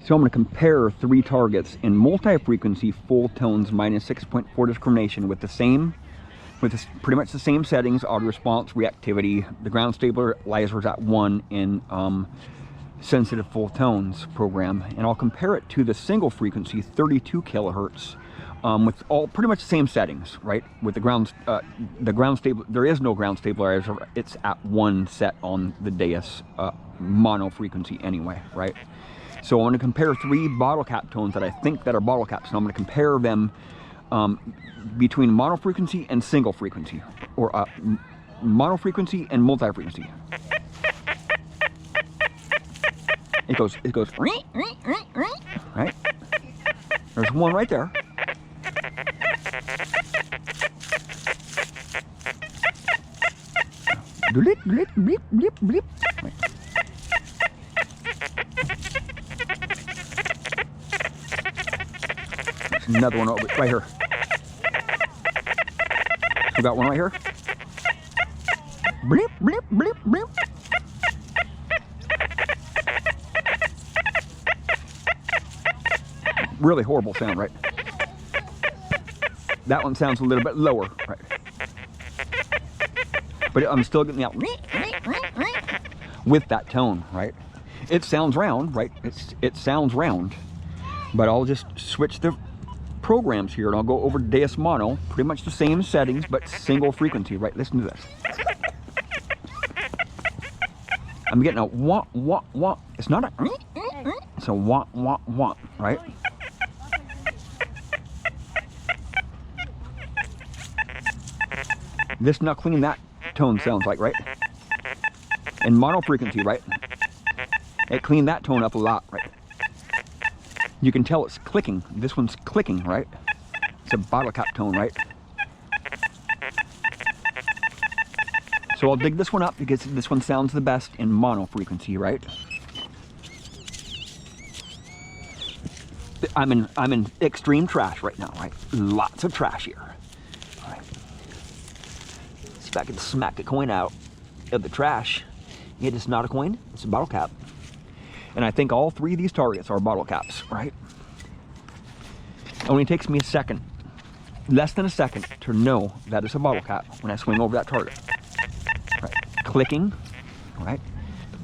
So I'm going to compare 3 targets in multi-frequency full tones minus 6.4 discrimination with pretty much the same settings: auto response, reactivity. The ground stabilizer is at 1 in sensitive full tones program, and I'll compare it to the single frequency 32 kilohertz with all pretty much the same settings, right? With the ground stable, there is no ground stabilizer. It's at 1 set on the Deus mono frequency anyway, right? So I'm going to compare 3 bottle cap tones that I think that are bottle caps, and I'm going to compare them between mono frequency and single frequency, or mono frequency and multi frequency. It goes, right? There's one right there. Blip, blip, blip, blip, blip. Right. There's another one right here. We got one right here. Blip, blip, blip, blip. Really horrible sound, right? That one sounds a little bit lower, right? But I'm still getting out with that tone, right? It sounds round, right? It sounds round, but I'll just switch the programs here, and I'll go over to Deus Mono, pretty much the same settings, but single frequency, right? Listen to this. I'm getting a wah, wah, wah. It's not a, it's a wah, wah, wah, right? This now clean that tone sounds like, right? And mono frequency, right? It cleaned that tone up a lot, right? You can tell it's clicking. This one's clicking, right? It's a bottle cap tone, right? So I'll dig this one up because this one sounds the best in mono frequency, right? I'm in extreme trash right now, right? Lots of trash here. I can smack a coin out of the trash. It is not a coin, it's a bottle cap. And I think all 3 of these targets are bottle caps, right? It only takes me a second, less than a second, to know that it's a bottle cap when I swing over that target. Right. Clicking, right?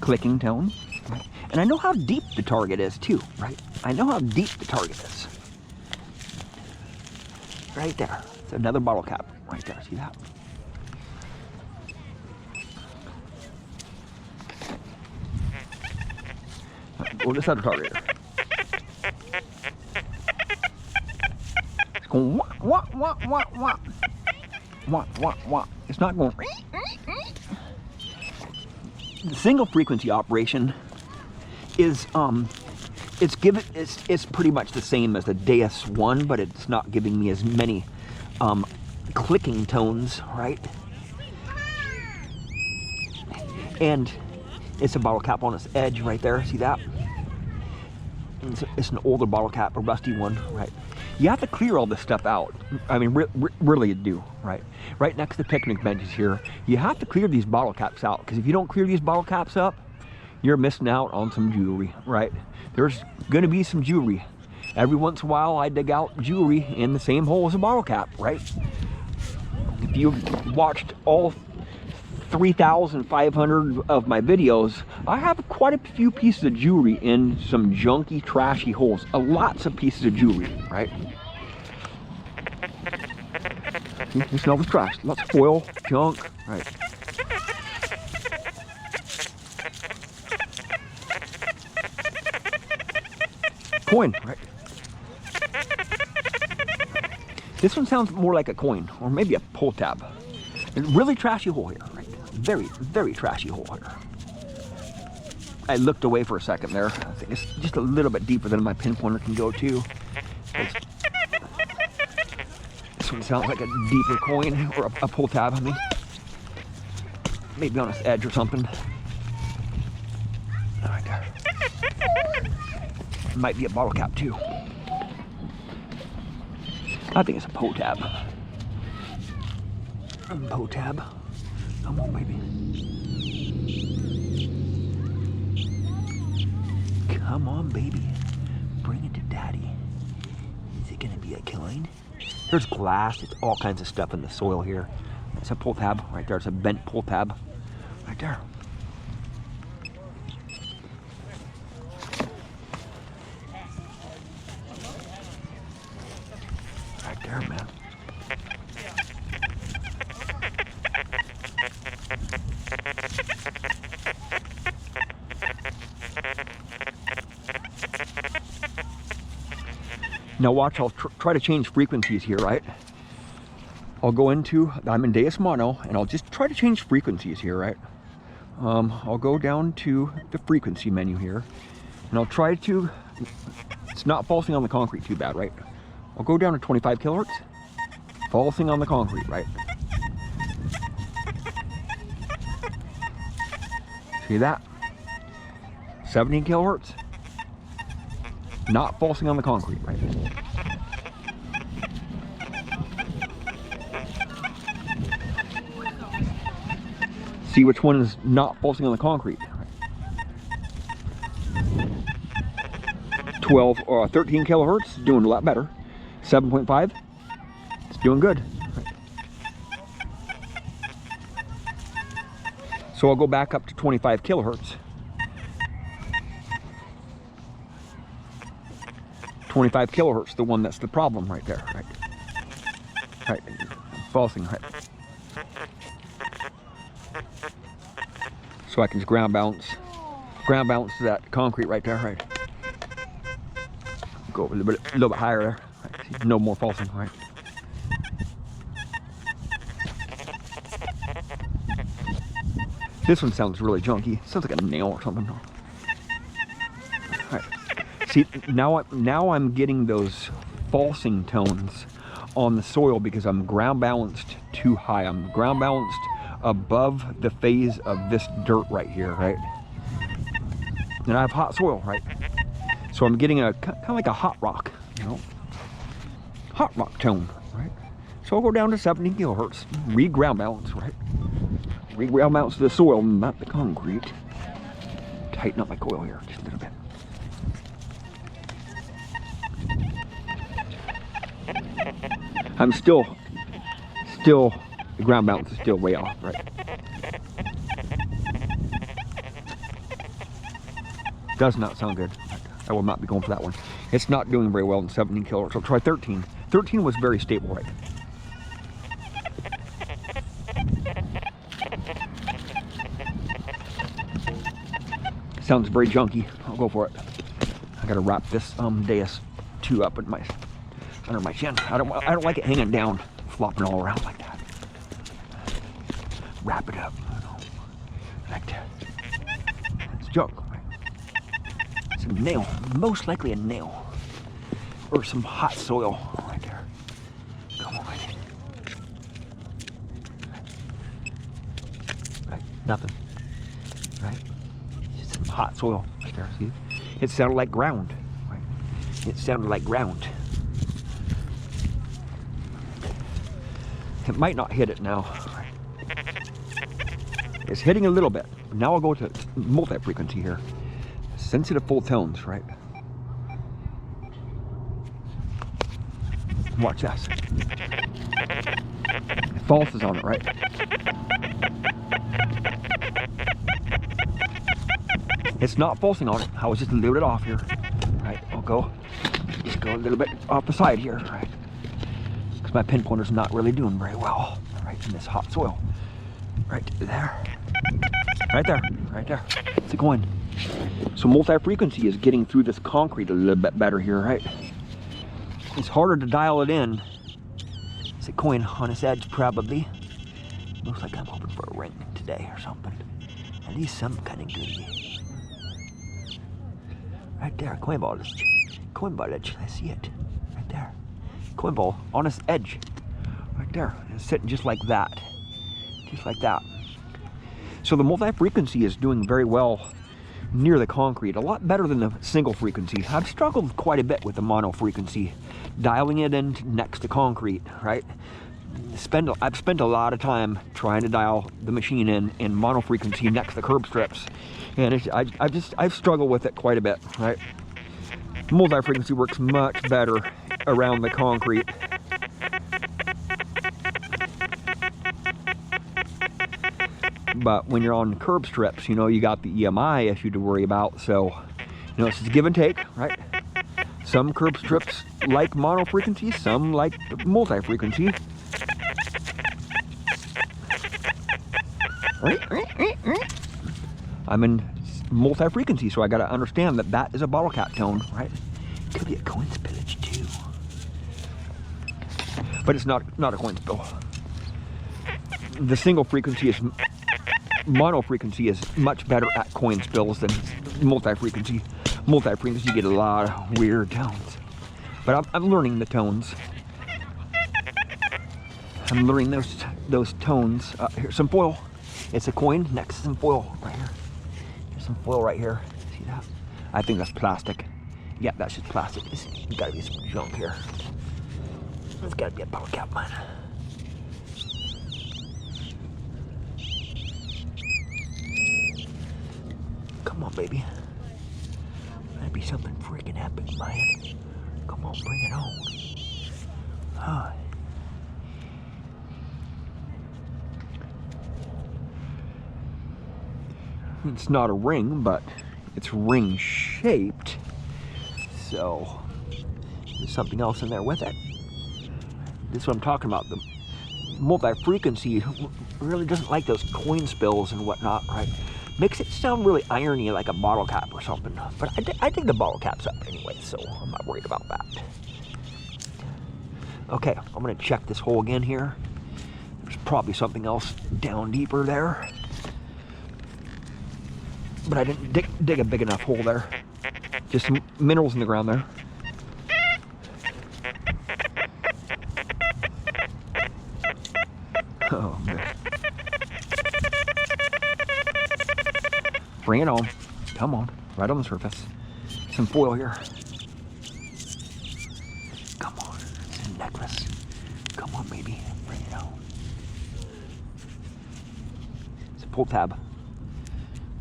Clicking tone, right? And I know how deep the target is too, right? I know how deep the target is. Right there, it's another bottle cap right there, see that? Well, this other target here. It's going wah, wah, wah, wah, wah. Wah, wah, wah. It's not going. The single frequency operation is it's pretty much the same as the Deus one, but it's not giving me as many clicking tones, right? And it's a bottle cap on its edge right there. See that? It's an older bottle cap, a rusty one, right? You have to clear all this stuff out. I mean, really you do, right? Right next to the picnic benches here, you have to clear these bottle caps out, because if you don't clear these bottle caps up, you're missing out on some jewelry, right? There's gonna be some jewelry. Every once in a while, I dig out jewelry in the same hole as a bottle cap, right? If you've watched all 3,500 of my videos, I have quite a few pieces of jewelry in some junky, trashy holes. Lots of pieces of jewelry, right? You smell the trash. Lots of foil, junk, right? Coin, right? This one sounds more like a coin, or maybe a pull tab. A really trashy hole here, right? Very, very trashy hole here. I looked away for a second there. I think it's just a little bit deeper than my pinpointer can go to. This one sounds like a deeper coin, or a pull tab, I mean. Maybe on its edge or something. Right there. It might be a bottle cap too. I think it's a pull tab. Pull tab. Come on, baby. Come on, baby. gonna be a killing. There's glass, there's all kinds of stuff in the soil here. It's a pull tab right there. It's a bent pull tab right there. Right there, man. Now watch, I'll try to change frequencies here, right? I'll go into, I'm in Deus Mono, and I'll just try to change frequencies here, right? I'll go down to the frequency menu here, and I'll try to, it's not falsing on the concrete too bad, right? I'll go down to 25 kilohertz, falsing on the concrete, right? See that? 17 kilohertz, not falsing on the concrete, right? See which one is not falsing on the concrete. 12 or 13 kilohertz, doing a lot better. 7.5, it's doing good. So I'll go back up to 25 kilohertz. 25 kilohertz, the one that's the problem right there, right? Right, falsing, right? So I can just ground balance to that concrete right there, right? Go a little bit higher there. Right? No more falsing, right? This one sounds really junky. It sounds like a nail or something. Right. See, now I'm getting those falsing tones on the soil because I'm ground balanced too high. I'm ground balanced above the phase of this dirt right here, right? And I have hot soil, right? So I'm getting a kind of like a hot rock, you know, hot rock tone, right? So I'll go down to 17 kilohertz, re-ground balance, right? Re-ground balance the soil, not the concrete. Tighten up my coil here just a little bit. I'm still, the ground balance is still way off, right? Does not sound good. I will not be going for that one. It's not doing very well in 17 kilohertz. I'll try 13. 13 was very stable, right? Sounds very junky. I'll go for it. I gotta wrap this Deus 2 up in under my chin. I don't like it hanging down, flopping all around like that. Wrap it up, like that. It's junk. Right? It's a nail, most likely a nail, or some hot soil right there. Come on. Right, nothing. Right, just some hot soil right there. See, it sounded like ground. Right, it sounded like ground. It might not hit it now. It's hitting a little bit. Now I'll go to multi-frequency here. Sensitive full tones, right? Watch this. False is on it, right? It's not falsing on it. I was just a little bit off here. Right, just go a little bit off the side here, right? Because my pinpointer's not really doing very well, right, in this hot soil. Right there. Right there. Right there. It's going. So multi-frequency is getting through this concrete a little bit better here, right? It's harder to dial it in. Is it going on its edge, probably? Looks like I'm hoping for a ring today or something. At least some kind of goodie. Right there, coin ball edge. I see it. Right there. Coin ball on its edge. Right there. It's sitting just like that. Just like that. So the multi-frequency is doing very well near the concrete, a lot better than the single frequency. I've struggled quite a bit with the mono frequency, dialing it in next to concrete, right? I've spent a lot of time trying to dial the machine in mono frequency next to curb strips, and I've struggled with it quite a bit, right? Multi-frequency works much better around the concrete. But when you're on curb strips, you know, you got the EMI issue to worry about. So, you know, it's just give and take, right? Some curb strips like mono frequency, some like multi-frequency. I'm in multi-frequency, so I got to understand that that is a bottle cap tone, right? Could be a coin spillage too, but it's not a coin spill. The single frequency is mono frequency is much better at coin spills than multi-frequency. Multi-frequency, you get a lot of weird tones, but I'm learning the tones. I'm learning those tones. Here's some foil. It's a coin next to some foil right here. There's some foil right here. See that? I think that's plastic. Yeah, that's just plastic. There's gotta be some junk here. There's gotta be a bottle cap, man. Come on, baby. That'd be something freaking epic, man. Come on, bring it on. Huh. It's not a ring, but it's ring shaped. So there's something else in there with it. This is what I'm talking about. The multi-frequency really doesn't like those coin spills and whatnot, right? Makes it sound really irony, like a bottle cap or something. But I think the bottle cap's up anyway, so I'm not worried about that. Okay, I'm gonna check this hole again here. There's probably something else down deeper there. But I didn't dig a big enough hole there. Just some minerals in the ground there. Oh, man. Bring it on. Come on. Right on the surface. Some foil here. Come on. It's a necklace. Come on, baby. Bring it on. It's a pull tab.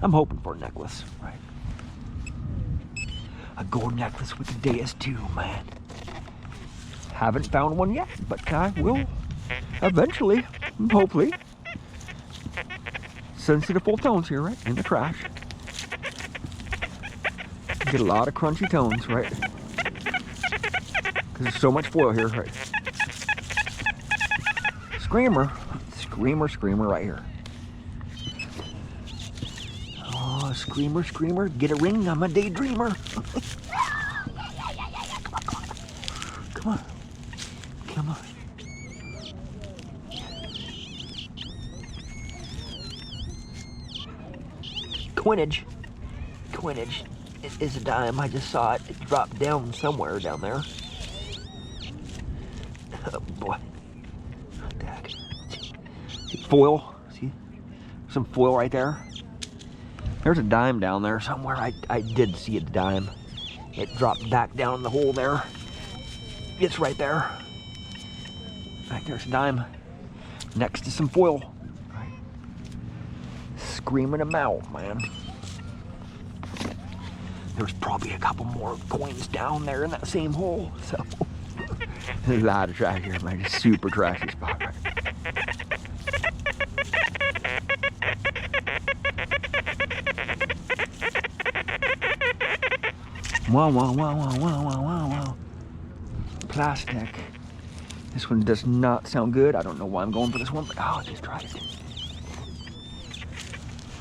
I'm hoping for a necklace, right? A gold necklace with the Deus too, man. Haven't found one yet, but I will eventually, hopefully. Sensitive full tones here, right? In the trash. Get a lot of crunchy tones, right? Because there's so much foil here, right? Screamer. Screamer right here. Screamer, screamer, get a ring, I'm a daydreamer. Come on. Come on. Coinage. Coinage. It is a dime, I just saw it. It dropped down somewhere down there. Oh boy. What the heck? See, foil, see? Some foil right there. There's a dime down there somewhere. I did see a dime. It dropped back down in the hole there. It's right there. Right there's a dime. Next to some foil. Right. Screaming them out, man. There's probably a couple more coins down there in that same hole. So there's a lot of trash here, man. Just super trashy spot, right? Wow. Plastic. This one does not sound good. I don't know why I'm going for this one, but I'll just try it.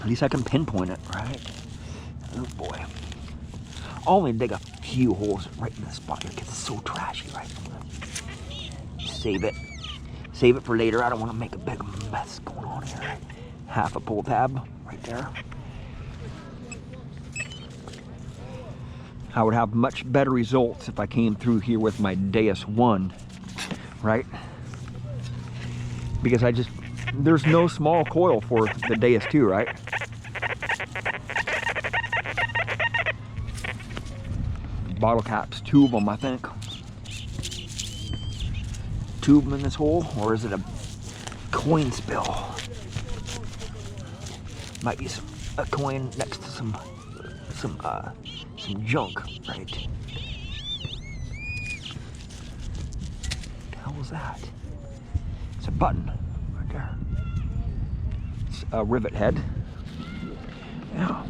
At least I can pinpoint it, right? Oh boy. I'll only dig a few holes right in this spot here because it's so trashy, right? Save it. Save it for later. I don't want to make a big mess going on here. Right? Half a pull tab right there. I would have much better results if I came through here with my Deus 1, right? Because there's no small coil for the Deus 2, right? Bottle caps, 2 of them, I think. 2 of them in this hole, or is it a coin spill? Might be a coin next to some junk, right? hell's that? It's a button right there. It's a rivet head. Yeah.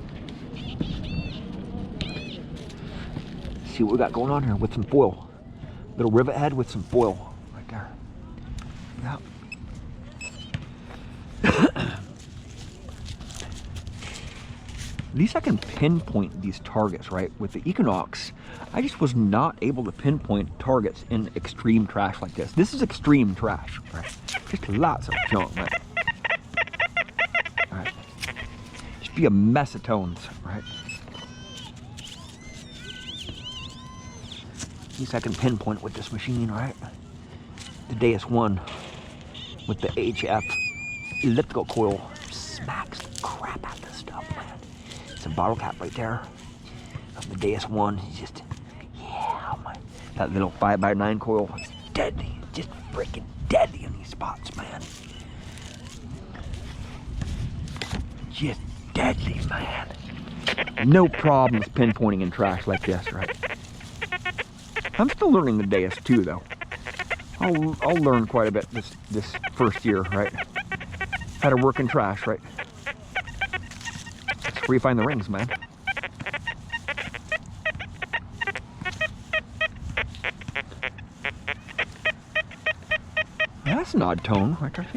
See what we got going on here with some foil. Little rivet head with some foil right there. Yeah. At least I can pinpoint these targets, right? With the Equinox, I just was not able to pinpoint targets in extreme trash like this. This is extreme trash, right? Just lots of junk, right? All right. Just be a mess of tones, right? At least I can pinpoint with this machine, right? The Deus 1 with the HF elliptical coil smacks the crap out of this stuff, man. It's a bottle cap right there. The Deus 1 is just, yeah, man. That little 5x9 coil is deadly. Just freaking deadly in these spots, man. Just deadly, man. No problems pinpointing in trash like this, right? I'm still learning the Deus too, though. I'll learn quite a bit this first year, right? How to work in trash, right? That's where you find the rings, man. That's an odd tone, right there.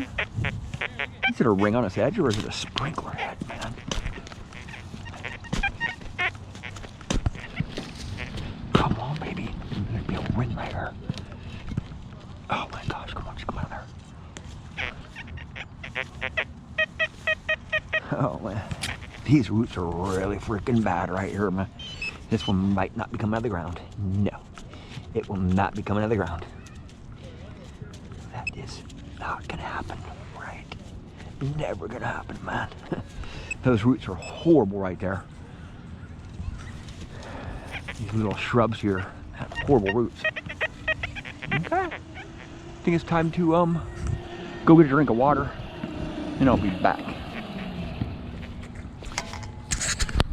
Is it a ring on its edge or is it a sprinkler head, man? Come on, baby. There'd be a ring right here. Oh my gosh, come on, just come out of there. Oh man. These roots are really freaking bad right here, man. This one might not be coming out of the ground. No, it will not be coming out of the ground. That is not gonna happen, right? Never gonna happen, man. Those roots are horrible right there. These little shrubs here have horrible roots. Okay. I think it's time to go get a drink of water, and I'll be back.